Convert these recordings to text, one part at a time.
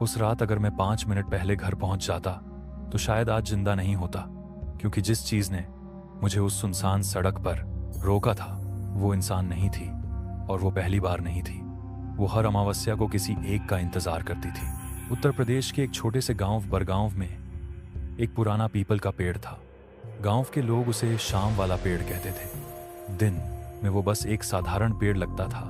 उस रात अगर मैं 5 मिनट पहले घर पहुंच जाता तो शायद आज जिंदा नहीं होता, क्योंकि जिस चीज ने मुझे उस सुनसान सड़क पर रोका था वो इंसान नहीं थी, और वो पहली बार नहीं थी। वो हर अमावस्या को किसी एक का इंतजार करती थी। उत्तर प्रदेश के एक छोटे से गांव बरगांव में एक पुराना पीपल का पेड़ था। गांव के लोग उसे शाम वाला पेड़ कहते थे। दिन में वो बस एक साधारण पेड़ लगता था,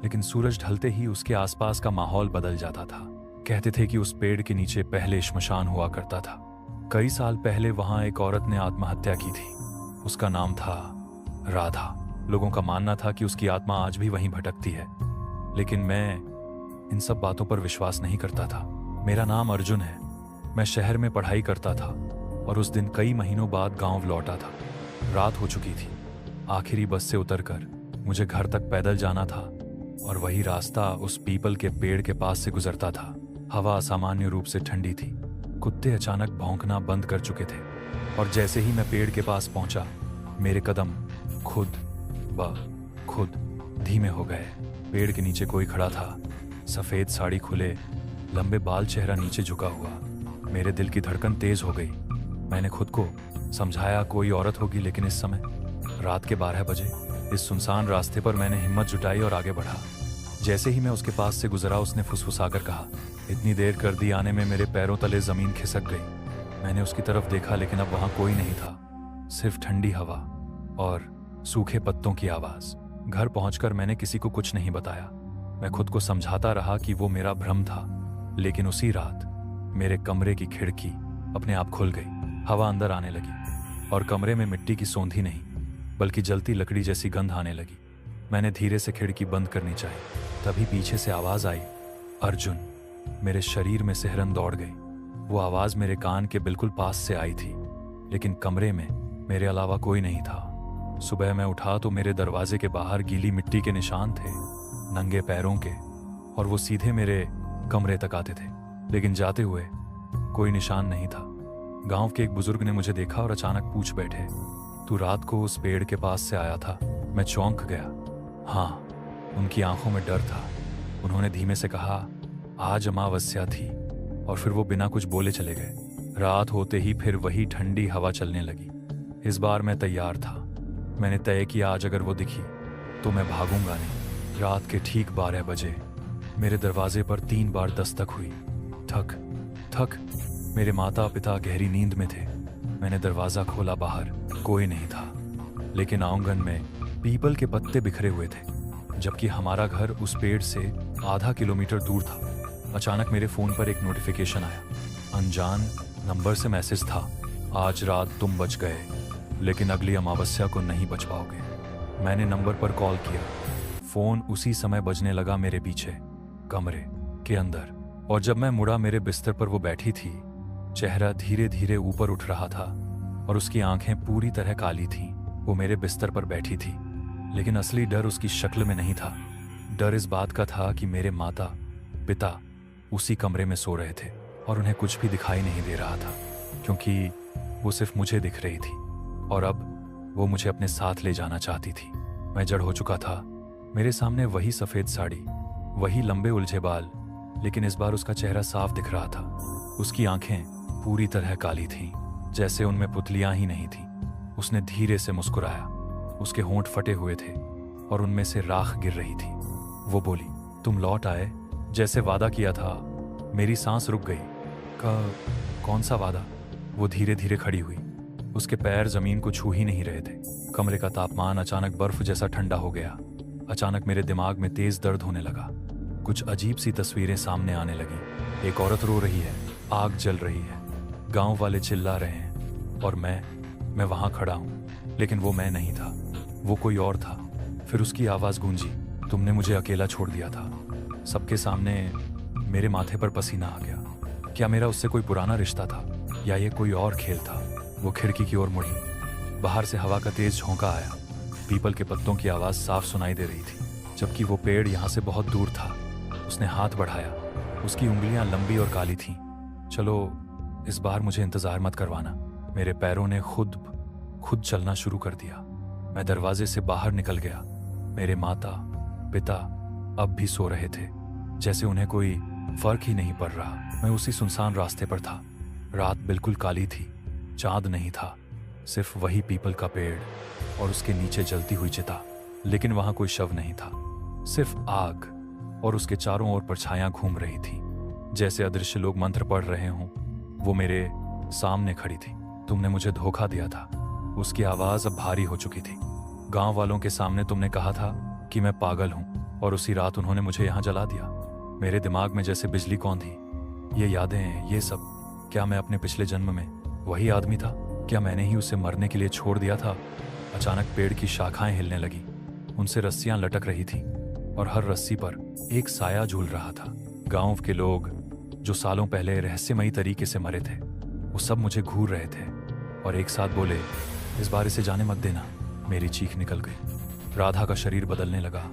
लेकिन सूरज ढलते ही उसके आसपास का माहौल बदल जाता था। कहते थे कि उस पेड़ के नीचे पहले श्मशान हुआ करता था। कई साल पहले वहां एक औरत ने आत्महत्या की थी। उसका नाम था राधा। लोगों का मानना था कि उसकी आत्मा आज भी वहीं भटकती है, लेकिन मैं इन सब बातों पर विश्वास नहीं करता था। मेरा नाम अर्जुन है। मैं शहर में पढ़ाई करता था और उस दिन कई महीनों बाद गांव लौटा था। रात हो चुकी थी। आखिरी बस से उतरकर मुझे घर तक पैदल जाना था, और वही रास्ता उस पीपल के पेड़ के पास से गुजरता था। हवा असामान्य रूप से ठंडी थी। कुत्ते अचानक भौंकना बंद कर चुके थे, और जैसे ही मैं पेड़ के पास पहुंचा मेरे कदम खुद ब खुद धीमे हो गए। पेड़ के नीचे कोई खड़ा था, सफेद साड़ी खुले, लंबे बाल, चेहरा नीचे झुका हुआ। मेरे दिल की धड़कन तेज हो गई। मैंने खुद को समझाया कोई औरत होगी, लेकिन इस समय रात के 12 बजे इस सुनसान रास्ते पर मैंने हिम्मत जुटाई और आगे बढ़ा। जैसे ही मैं उसके पास से गुजरा उसने फुसफुसाकर कहा, इतनी देर कर दी आने में, मेरे पैरों तले जमीन खिसक गई। मैंने उसकी तरफ देखा, लेकिन अब वहां कोई नहीं था, सिर्फ ठंडी हवा और सूखे पत्तों की आवाज। घर पहुंचकर मैंने किसी को कुछ नहीं बताया। मैं खुद को समझाता रहा कि वो मेरा भ्रम था, लेकिन उसी रात मेरे कमरे की खिड़की अपने आप खुल गई। हवा अंदर आने लगी और कमरे में मिट्टी की सोंधी नहीं बल्कि जलती लकड़ी जैसी गंध आने लगी। मैंने धीरे से खिड़की बंद करनी चाही, तभी पीछे से आवाज आई, अर्जुन। मेरे शरीर में सिहरन दौड़ गई। वो आवाज मेरे कान के बिल्कुल पास से आई थी, लेकिन कमरे में मेरे अलावा कोई नहीं था। सुबह मैं उठा तो मेरे दरवाजे के बाहर गीली मिट्टी के निशान थे, नंगे पैरों के, और वो सीधे मेरे कमरे तक आते थे, लेकिन जाते हुए कोई निशान नहीं था। गांव के एक बुजुर्ग ने मुझे देखा और अचानक पूछ बैठे, तू रात को उस पेड़ के पास से आया था? मैं चौंक गया। हाँ। उनकी आंखों में डर था। उन्होंने धीमे से कहा, आज अमावस्या थी, और फिर वो बिना कुछ बोले चले गए। रात होते ही फिर वही ठंडी हवा चलने लगी। इस बार मैं तैयार था। मैंने तय किया आज अगर वो दिखी तो मैं भागूंगा नहीं। रात के ठीक 12 बजे मेरे दरवाजे पर 3 बार दस्तक हुई। ठक ठक। मेरे माता पिता गहरी नींद में थे। मैंने दरवाजा खोला, बाहर कोई नहीं था, लेकिन आंगन में पीपल के पत्ते बिखरे हुए थे, जबकि हमारा घर उस पेड़ से आधा किलोमीटर दूर था। अचानक मेरे फोन पर एक नोटिफिकेशन आया। अनजान नंबर से मैसेज था, आज रात तुम बच गए, लेकिन अगली अमावस्या को नहीं बच पाओगे। मैंने नंबर पर कॉल किया। फोन उसी समय बजने लगा मेरे पीछे, कमरे के अंदर, और जब मैं मुड़ा मेरे बिस्तर पर वो बैठी थी। चेहरा धीरे धीरे ऊपर उठ रहा था और उसकी आंखें पूरी तरह काली थीं। वो मेरे बिस्तर पर बैठी थी, लेकिन असली डर उसकी शक्ल में नहीं था। डर इस बात का था कि मेरे माता पिता उसी कमरे में सो रहे थे और उन्हें कुछ भी दिखाई नहीं दे रहा था, क्योंकि वो सिर्फ मुझे दिख रही थी, और अब वो मुझे अपने साथ ले जाना चाहती थी। मैं जड़ हो चुका था। मेरे सामने वही सफेद साड़ी, वही लंबे उलझे बाल, लेकिन इस बार उसका चेहरा साफ दिख रहा था। उसकी आंखें पूरी तरह काली थीं, जैसे उनमें पुतलियां ही नहीं थीं। उसने धीरे से मुस्कुराया। उसके होंठ फटे हुए थे और उनमें से राख गिर रही थी। वो बोली, तुम लौट आए, जैसे वादा किया था। मेरी सांस रुक गई। कौन सा वादा? वो धीरे धीरे खड़ी हुई। उसके पैर जमीन को छू ही नहीं रहे थे। कमरे का तापमान अचानक बर्फ जैसा ठंडा हो गया। अचानक मेरे दिमाग में तेज दर्द होने लगा। कुछ अजीब सी तस्वीरें सामने आने लगी। एक औरत रो रही है, आग जल रही है, गांव वाले चिल्ला रहे हैं, और मैं वहां खड़ा हूं, लेकिन वो मैं नहीं था, वो कोई और था। फिर उसकी आवाज गूंजी, तुमने मुझे अकेला छोड़ दिया था। सबके सामने मेरे माथे पर पसीना आ गया। क्या मेरा उससे कोई पुराना रिश्ता था, या ये कोई और खेल था? वो खिड़की की ओर मुड़ी। बाहर से हवा का तेज झोंका आया। पीपल के पत्तों की आवाज साफ सुनाई दे रही थी, जबकि वो पेड़ यहां से बहुत दूर था। उसने हाथ बढ़ाया। उसकी उंगलियां लंबी और काली थीं। चलो, इस बार मुझे इंतजार मत करवाना। मेरे पैरों ने खुद चलना शुरू कर दिया। मैं दरवाजे से बाहर निकल गया। मेरे माता पिता अब भी सो रहे थे, जैसे उन्हें कोई फर्क ही नहीं पड़ रहा। मैं उसी सुनसान रास्ते पर था। रात बिल्कुल काली थी, चांद नहीं था, सिर्फ वही पीपल का पेड़ और उसके नीचे जलती हुई चिता। लेकिन वहां कोई शव नहीं था, सिर्फ आग, और उसके चारों ओर परछायां घूम रही थी, जैसे अदृश्य लोग मंत्र पढ़ रहे हों। वो मेरे सामने खड़ी थी। तुमने मुझे धोखा दिया था। उसकी आवाज अब भारी हो चुकी थी। गांव वालों के सामने तुमने कहा था कि मैं पागल हूं, और उसी रात उन्होंने मुझे यहां जला दिया। मेरे दिमाग में जैसे बिजली कौन थी। ये यादें, ये सब, क्या मैं अपने पिछले जन्म में वही आदमी था? क्या मैंने ही उसे मरने के लिए छोड़ दिया था? अचानक पेड़ की शाखाएं हिलने लगी, उनसे रस्सियां लटक रही थीं, और हर रस्सी पर एक साया झूल रहा था। गांव के लोग जो सालों पहले रहस्यमयी तरीके से मरे थे, वो सब मुझे घूर रहे थे और एक साथ बोले, इस बार इसे जाने मत देना। मेरी चीख निकल गई। राधा का शरीर बदलने लगा।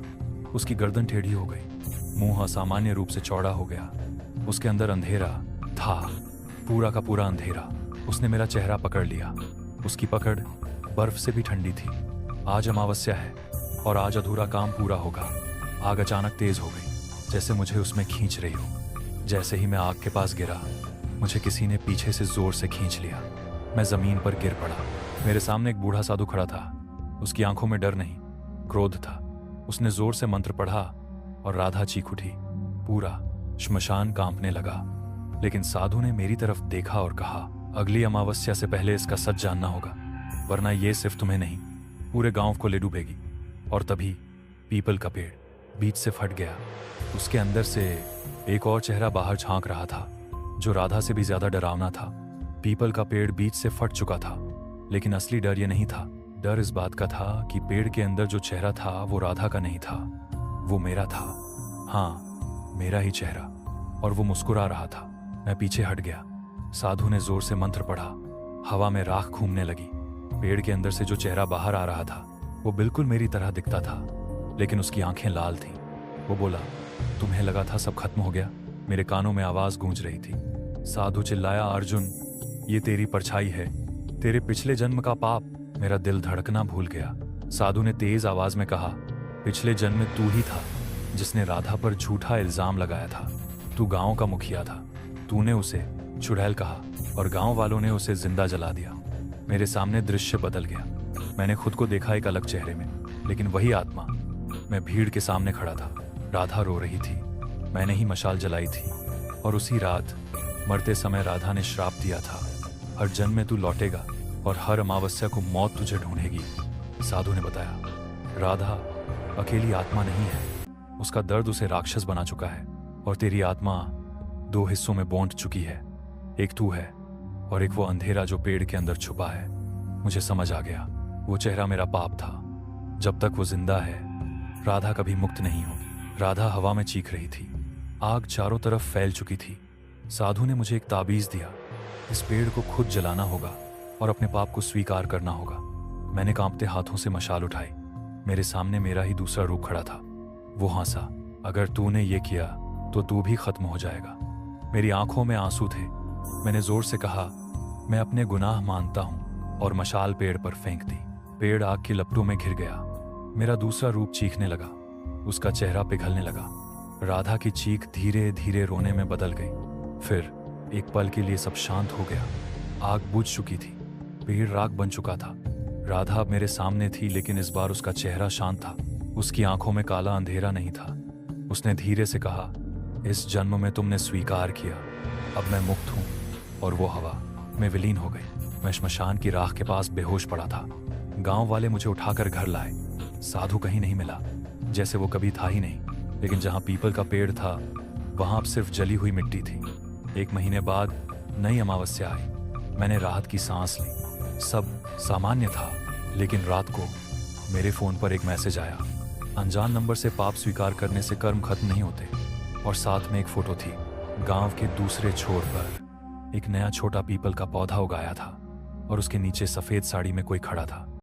उसकी गर्दन टेढ़ी हो गई, मुंह असामान्य रूप से चौड़ा हो गया। उसके अंदर अंधेरा था, पूरा का पूरा अंधेरा। उसने मेरा चेहरा पकड़ लिया। उसकी पकड़ बर्फ से भी ठंडी थी। आज अमावस्या है और आज अधूरा काम पूरा होगा। आग अचानक तेज हो गई, जैसे मुझे उसमें खींच रही हो। जैसे ही मैं आग के पास गिरा, मुझे किसी ने पीछे से जोर से खींच लिया। मैं जमीन पर गिर पड़ा। मेरे सामने एक बूढ़ा साधु खड़ा था। उसकी आंखों में डर नहीं, क्रोध था। उसने जोर से मंत्र पढ़ा और राधा चीख उठी। पूरा श्मशान कांपने लगा। लेकिन साधु ने मेरी तरफ देखा और कहा, अगली अमावस्या से पहले इसका सच जानना होगा, वरना ये सिर्फ तुम्हें नहीं, पूरे गांव को ले डूबेगी। और तभी पीपल का पेड़ बीच से फट गया। उसके अंदर से एक और चेहरा बाहर झांक रहा था, जो राधा से भी ज्यादा डरावना था। पीपल का पेड़ बीच से फट चुका था, लेकिन असली डर ये नहीं था। डर इस बात का था कि पेड़ के अंदर जो चेहरा था वो राधा का नहीं था, वो मेरा था। हाँ, मेरा ही चेहरा। और वो मुस्कुरा रहा था। मैं पीछे हट गया। साधु ने जोर से मंत्र पढ़ा। हवा में राख घूमने लगी। पेड़ के अंदर से जो चेहरा बाहर आ रहा था वो बिल्कुल मेरी तरह दिखता था, लेकिन उसकी आंखें लाल थीं। वो बोला, तुम्हें लगा था सब खत्म हो गया? मेरे कानों में आवाज गूंज रही थी। साधु चिल्लाया, अर्जुन, ये तेरी परछाई है, तेरे पिछले जन्म का पाप। मेरा दिल धड़कना भूल गया। साधु ने तेज आवाज में कहा, पिछले जन्म में तू ही था जिसने राधा पर झूठा इल्जाम लगाया था। तू गांव का मुखिया था। तूने उसे चुड़ैल कहा और गांव वालों ने उसे जिंदा जला दिया। मेरे सामने दृश्य बदल गया। मैंने खुद को देखा एक अलग चेहरे में, लेकिन वही आत्मा। मैं भीड़ के सामने खड़ा था। राधा रो रही थी। मैंने ही मशाल जलाई थी। और उसी रात मरते समय राधा ने श्राप दिया था, हर जन्म में तू लौटेगा और हर अमावस्या को मौत तुझे ढूंढेगी। साधु ने बताया, राधा अकेली आत्मा नहीं है, उसका दर्द उसे राक्षस बना चुका है, और तेरी आत्मा दो हिस्सों में बांट चुकी है। एक तू है और एक वो अंधेरा जो पेड़ के अंदर छुपा है। मुझे समझ आ गया, वो चेहरा मेरा पाप था। जब तक वो जिंदा है, राधा कभी मुक्त नहीं होगी। राधा हवा में चीख रही थी। आग चारों तरफ फैल चुकी थी। साधु ने मुझे एक ताबीज दिया, इस पेड़ को खुद जलाना होगा और अपने पाप को स्वीकार करना होगा। मैंने कांपते हाथों से मशाल उठाई। मेरे सामने मेरा ही दूसरा रूप खड़ा था। वो हंसा, अगर तूने ये किया तो तू भी खत्म हो जाएगा। मेरी आंखों में आंसू थे। मैंने जोर से कहा, मैं अपने गुनाह मानता हूं, और मशाल पेड़ पर फेंक दी। पेड़ आग की लपटों में घिर गया। मेरा दूसरा रूप चीखने लगा। उसका चेहरा पिघलने लगा। राधा की चीख धीरे धीरे रोने में बदल गई। फिर एक पल के लिए सब शांत हो गया। आग बुझ चुकी थी। पेड़ राख बन चुका था। राधा अब मेरे सामने थी, लेकिन इस बार उसका चेहरा शांत था। उसकी आंखों में काला अंधेरा नहीं था। उसने धीरे से कहा, इस जन्म में तुमने स्वीकार किया, अब मैं मुक्त हूं। और वो हवा में विलीन हो गई। मैं श्मशान की राख के पास बेहोश पड़ा था। गांव वाले मुझे उठाकर घर लाए। साधु कहीं नहीं मिला, जैसे वो कभी था ही नहीं। लेकिन जहां पीपल का पेड़ था, वहां अब सिर्फ जली हुई मिट्टी थी। 1 महीने बाद नई अमावस्या आई। मैंने राहत की सांस ली। सब सामान्य था, लेकिन रात को मेरे फोन पर एक मैसेज आया। अनजान नंबर से पाप स्वीकार करने से कर्म खत्म नहीं होते। और साथ में एक फोटो थी। गांव के दूसरे छोर पर एक नया छोटा पीपल का पौधा उगाया था, और उसके नीचे सफेद साड़ी में कोई खड़ा था।